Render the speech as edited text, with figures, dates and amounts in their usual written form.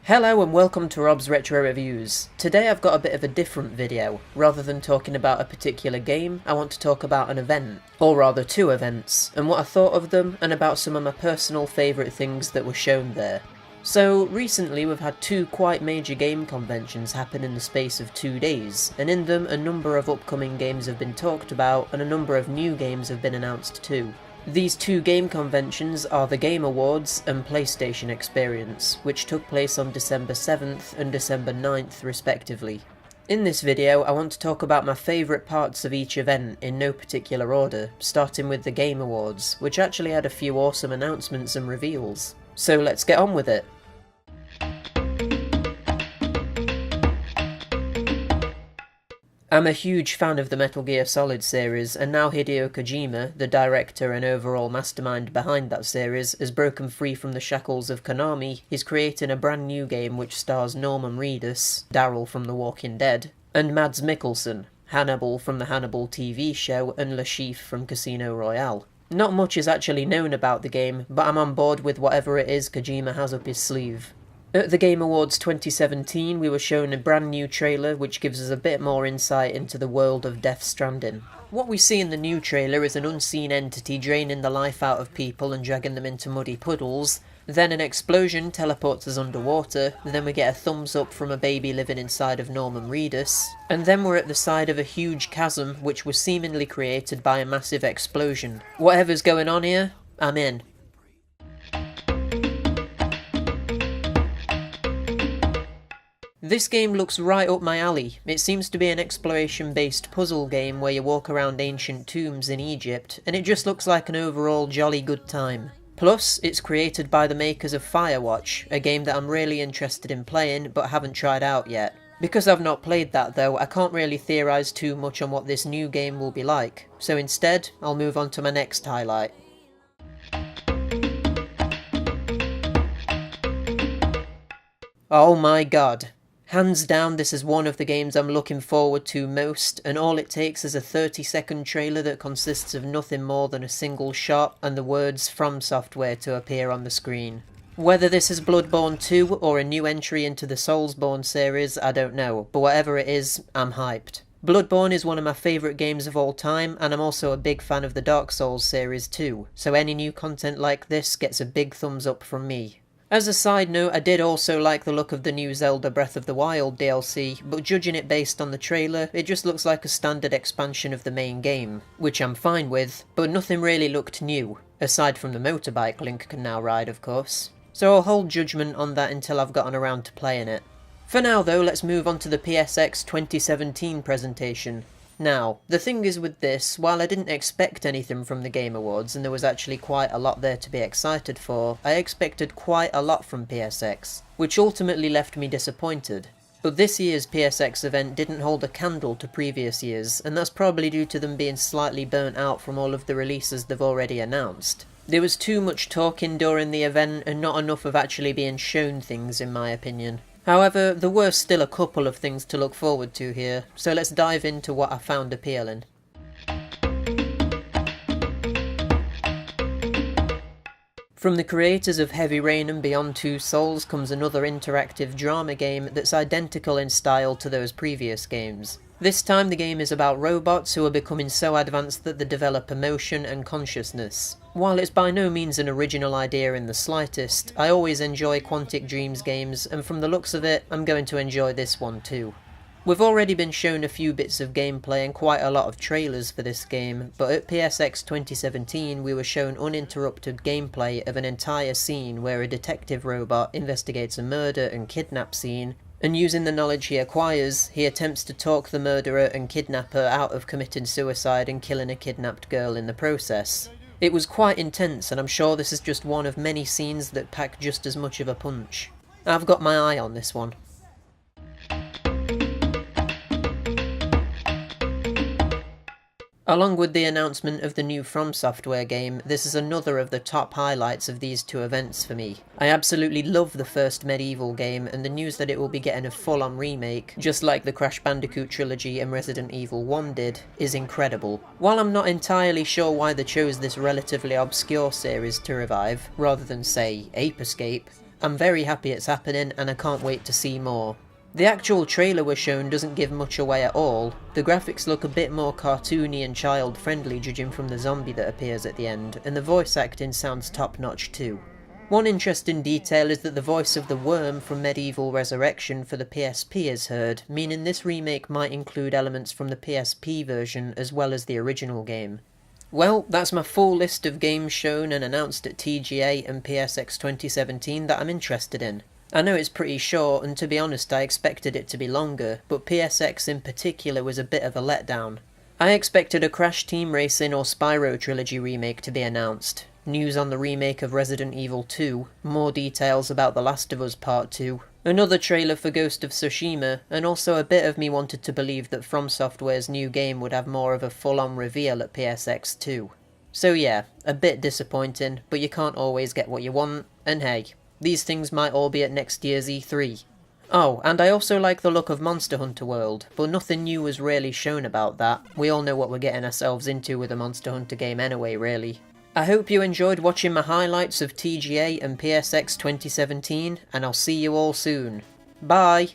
Hello and welcome to Rob's Retro Reviews. Today I've got a bit of a different video. Rather than talking about a particular game, I want to talk about an event. Or rather two events, and what I thought of them, and about some of my personal favourite things that were shown there. So, recently we've had two quite major game conventions happen in the space of 2 days, and in them a number of upcoming games have been talked about, and a number of new games have been announced too. These two game conventions are the Game Awards and PlayStation Experience, which took place on December 7th and December 9th respectively. In this video I want to talk about my favourite parts of each event in no particular order, starting with the Game Awards, which actually had a few awesome announcements and reveals. So let's get on with it. I'm a huge fan of the Metal Gear Solid series, and now Hideo Kojima, the director and overall mastermind behind that series, has broken free from the shackles of Konami. He's creating a brand new game which stars Norman Reedus, Daryl from The Walking Dead, and Mads Mikkelsen, Hannibal from the Hannibal TV show and Le Chiffre from Casino Royale. Not much is actually known about the game, but I'm on board with whatever it is Kojima has up his sleeve. At the Game Awards 2017 we were shown a brand new trailer which gives us a bit more insight into the world of Death Stranding. What we see in the new trailer is an unseen entity draining the life out of people and dragging them into muddy puddles, then an explosion teleports us underwater, then we get a thumbs up from a baby living inside of Norman Reedus, and then we're at the side of a huge chasm which was seemingly created by a massive explosion. Whatever's going on here, I'm in. This game looks right up my alley. It seems to be an exploration-based puzzle game where you walk around ancient tombs in Egypt, and it just looks like an overall jolly good time. Plus, it's created by the makers of Firewatch, a game that I'm really interested in playing but haven't tried out yet. Because I've not played that though, I can't really theorise too much on what this new game will be like, so instead, I'll move on to my next highlight. Oh my god. Hands down, this is one of the games I'm looking forward to most, and all it takes is a 30-second trailer that consists of nothing more than a single shot and the words "From Software" to appear on the screen. Whether this is Bloodborne 2 or a new entry into the Soulsborne series, I don't know, but whatever it is, I'm hyped. Bloodborne is one of my favourite games of all time, and I'm also a big fan of the Dark Souls series too, so any new content like this gets a big thumbs up from me. As a side note, I did also like the look of the new Zelda Breath of the Wild DLC, but judging it based on the trailer, it just looks like a standard expansion of the main game, which I'm fine with, but nothing really looked new, aside from the motorbike Link can now ride of course. So I'll hold judgment on that until I've gotten around to playing it. For now though, let's move on to the PSX 2017 presentation. Now, the thing is with this, while I didn't expect anything from the Game Awards and there was actually quite a lot there to be excited for, I expected quite a lot from PSX, which ultimately left me disappointed. But this year's PSX event didn't hold a candle to previous years, and that's probably due to them being slightly burnt out from all of the releases they've already announced. There was too much talking during the event and not enough of actually being shown things in my opinion. However, there were still a couple of things to look forward to here, so let's dive into what I found appealing. From the creators of Heavy Rain and Beyond Two Souls comes another interactive drama game that's identical in style to those previous games. This time the game is about robots who are becoming so advanced that they develop emotion and consciousness. While it's by no means an original idea in the slightest, I always enjoy Quantic Dreams games, and from the looks of it, I'm going to enjoy this one too. We've already been shown a few bits of gameplay and quite a lot of trailers for this game, but at PSX 2017 we were shown uninterrupted gameplay of an entire scene where a detective robot investigates a murder and kidnap scene, and using the knowledge he acquires, he attempts to talk the murderer and kidnapper out of committing suicide and killing a kidnapped girl in the process. It was quite intense, and I'm sure this is just one of many scenes that pack just as much of a punch. I've got my eye on this one. Along with the announcement of the new From Software game, this is another of the top highlights of these two events for me. I absolutely love the first MediEvil game, and the news that it will be getting a full-on remake, just like the Crash Bandicoot trilogy and Resident Evil 1 did, is incredible. While I'm not entirely sure why they chose this relatively obscure series to revive, rather than say Ape Escape, I'm very happy it's happening and I can't wait to see more. The actual trailer we're shown doesn't give much away at all. The graphics look a bit more cartoony and child-friendly judging from the zombie that appears at the end, and the voice acting sounds top-notch too. One interesting detail is that the voice of the worm from MediEvil Resurrection for the PSP is heard, meaning this remake might include elements from the PSP version as well as the original game. Well, that's my full list of games shown and announced at TGA and PSX 2017 that I'm interested in. I know it's pretty short, and to be honest I expected it to be longer, but PSX in particular was a bit of a letdown. I expected a Crash Team Racing or Spyro Trilogy remake to be announced, news on the remake of Resident Evil 2, more details about The Last of Us Part 2, another trailer for Ghost of Tsushima, and also a bit of me wanted to believe that From Software's new game would have more of a full-on reveal at PSX 2. So yeah, a bit disappointing, but you can't always get what you want, and hey, these things might all be at next year's E3. Oh, and I also like the look of Monster Hunter World, but nothing new was really shown about that. We all know what we're getting ourselves into with a Monster Hunter game anyway, really. I hope you enjoyed watching my highlights of TGA and PSX 2017, and I'll see you all soon. Bye!